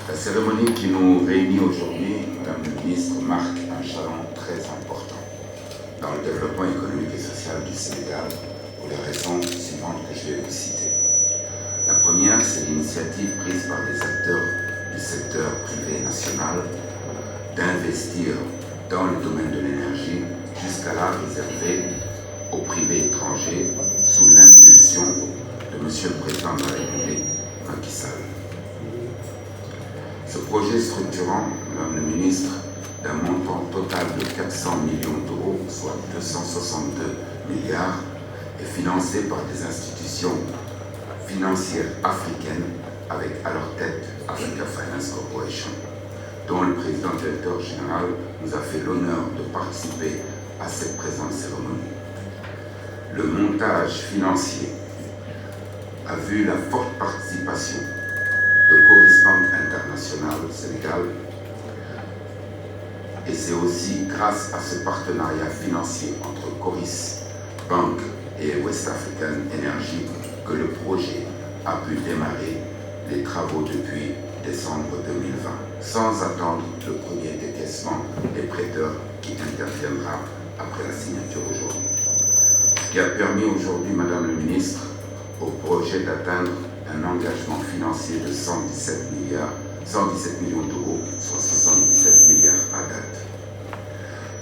La cérémonie qui nous réunit aujourd'hui, Madame le ministre, marque un jalon très important dans le développement économique et social du Sénégal pour les raisons suivantes que je vais vous citer. La première, c'est l'initiative prise par des acteurs du secteur privé national d'investir dans le domaine de l'énergie, jusqu'à là réservé au privé étranger, sous l'impulsion de Monsieur le Président de la République, Macky Sall. Ce projet structurant, Madame le ministre, d'un montant total de 400 millions d'euros, soit 262 milliards, est financé par des institutions financières africaines avec à leur tête Africa Finance Corporation, dont le président directeur général nous a fait l'honneur de participer à cette présente cérémonie. Le montage financier a vu la forte participation de Coris Bank International au Sénégal, et c'est aussi grâce à ce partenariat financier entre Coris Bank et West African Energy que le projet a pu démarrer les travaux depuis décembre 2020, sans attendre le premier décaissement des prêteurs qui interviendra après la signature aujourd'hui. Ce qui a permis aujourd'hui, Madame le ministre, au projet d'atteindre un engagement financier de 117 millions d'euros, soit 77 milliards à date.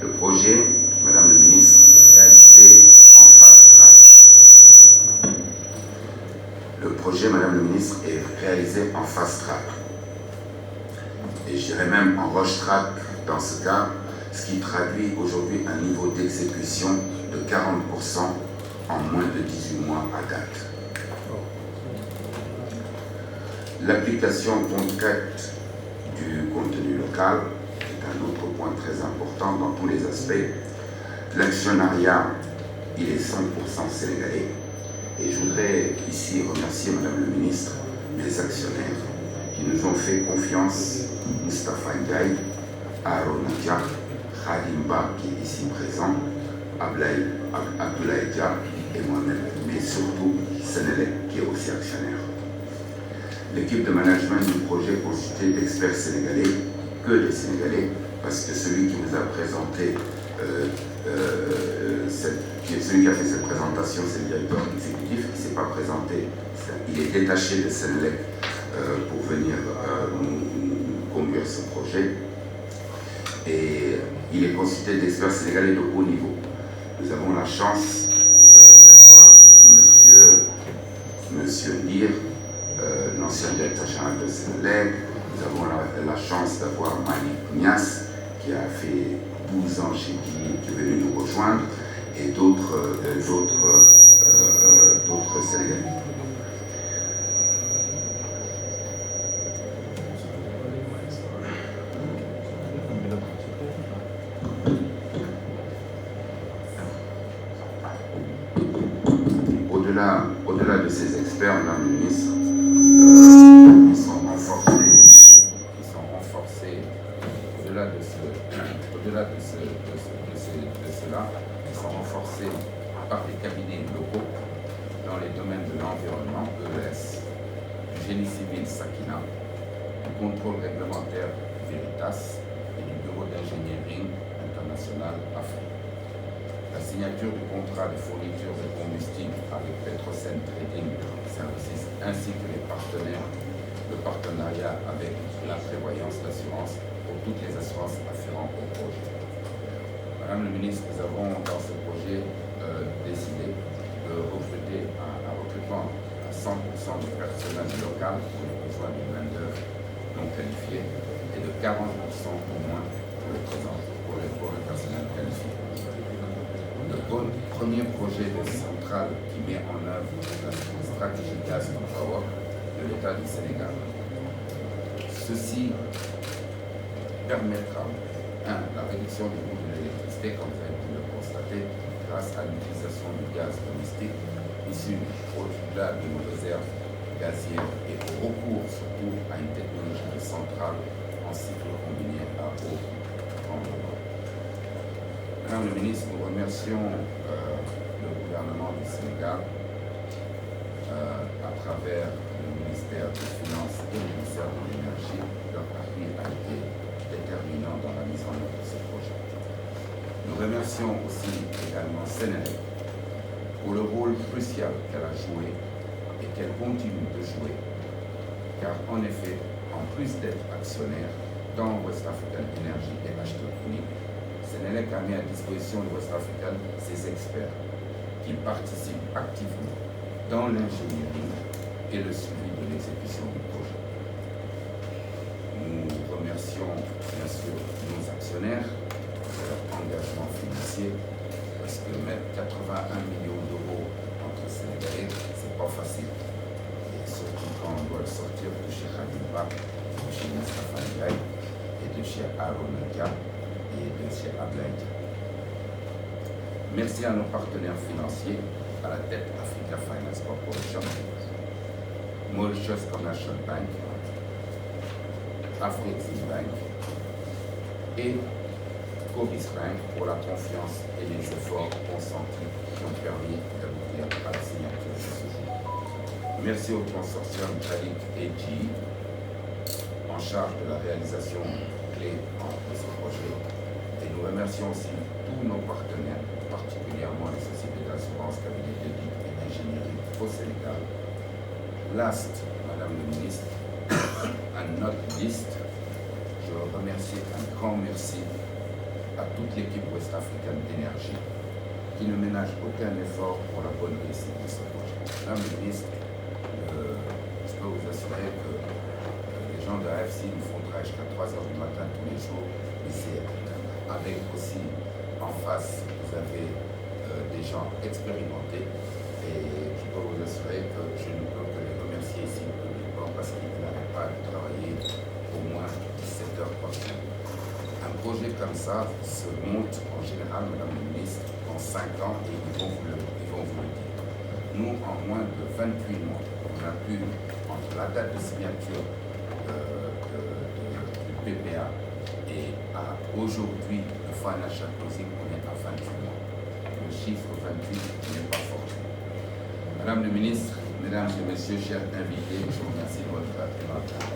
Le projet, Madame le ministre, est réalisé en fast track. Le projet, Madame le ministre, est réalisé en fast track. Et je dirais même en rush track dans ce cas, ce qui traduit aujourd'hui un niveau d'exécution de 40% en moins de 18 mois à date. L'application concrète du contenu local est un autre point très important dans tous les aspects. L'actionnariat, il est 100% sénégalais. Et je voudrais ici remercier Madame le ministre, les actionnaires qui nous ont fait confiance, Moustapha Ndiaye, Aaron Dia, Khalimba qui est ici présent, Abdoulaye Dia et moi-même, mais surtout Sénélec qui est aussi actionnaire. L'équipe de management du projet constituée d'experts sénégalais, que des Sénégalais, parce que celui qui nous a présenté, celui qui a fait cette présentation, c'est le directeur exécutif qui ne s'est pas présenté. Il est détaché de Sénélec pour venir nous conduire ce projet. Et il est constitué d'experts sénégalais de haut niveau. Nous avons la chance d'avoir Monsieur Ndir, l'ancien directeur général de Sénélec. Nous avons la chance d'avoir Malik Nias, qui a fait 12 ans chez qui est venu nous rejoindre, et d'autres Sénégalais. Au-delà de ces experts, Madame le ministre, ils sont renforcés au-delà de cela, ils sont renforcés par des cabinets locaux dans les domaines de l'environnement, EES, du génie civil Sakina, du contrôle réglementaire Veritas et du bureau d'ingénierie international Afrique. La signature du contrat de fourniture de combustible avec Petrosen Trading Services ainsi que le partenariat avec la prévoyance d'assurance pour toutes les assurances afférentes au projet. Madame le ministre, nous avons dans ce projet décidé de recruter un recrutement à 100% du personnel local pour les besoins de main-d'œuvre non qualifiée et de 40% au moins pour le personnel qualifié. Le premier projet de centrale qui met en œuvre la stratégie gaz to power de l'État du Sénégal. Ceci permettra, la réduction du coût de l'électricité, comme vous avez pu le constater, grâce à l'utilisation du gaz domestique issu au-delà de nos réserves gazières et au recours surtout à une technologie de centrale en cycle combiné à eau renouvelable. Madame le ministre, nous remercions le gouvernement du Sénégal à travers le ministère des Finances et le ministère de l'Énergie, leur remercions aussi également Sénélec pour le rôle crucial qu'elle a joué et qu'elle continue de jouer, car en effet, en plus d'être actionnaire dans West African Energy et acheteur unique, Sénélec a mis à disposition de West African ses experts qui participent activement dans l'ingénierie et le suivi de l'exécution du projet. Nous remercions bien sûr nos actionnaires pour leur engagement financier, parce que mettre 81 millions d'euros entre Sénégalais, c'est pas facile. Et surtout quand on doit le sortir de chez Khalifa, de chez Moustapha Ndiaye et de chez Aaron Dia et de chez Ablaïd. Merci à nos partenaires financiers, à la tête Africa Finance Corporation, Mauritius Commercial Bank, Afrexim Bank et Coris Bank pour la confiance et les efforts consentis qui ont permis d'aboutir à la signature de ce jour. Merci au consortium Jalik et GE en charge de la réalisation clé de ce projet. Et nous remercions aussi tous nos partenaires, particulièrement les sociétés d'assurance, cabinets d'audit et d'ingénierie au Sénégal. Last, Madame le Ministre, and not least, je remercie un grand merci à toute l'équipe West African d'Énergie qui ne ménage aucun effort pour la bonne réussite de ce projet. Madame le Ministre, je peux vous assurer que les gens de l'AFC nous font travailler jusqu'à 3 h du matin tous les jours, ici, avec aussi en face, vous avez des gens expérimentés et je peux vous assurer que je ne peux que les remercier ici publiquement parce qu'ils n'arrêtent pas de travailler au moins 17 heures par jour. Un projet comme ça se monte en général, Madame la Ministre, en 5 ans et ils vont vous le dire. Nous, en moins de 28 mois, on a pu, entre la date de signature du PPA et à aujourd'hui, le financial closing, on est à 28 mois. Le chiffre 28 n'est pas fort. Madame le Ministre, Mesdames et Messieurs, chers invités, je vous remercie de votre attention.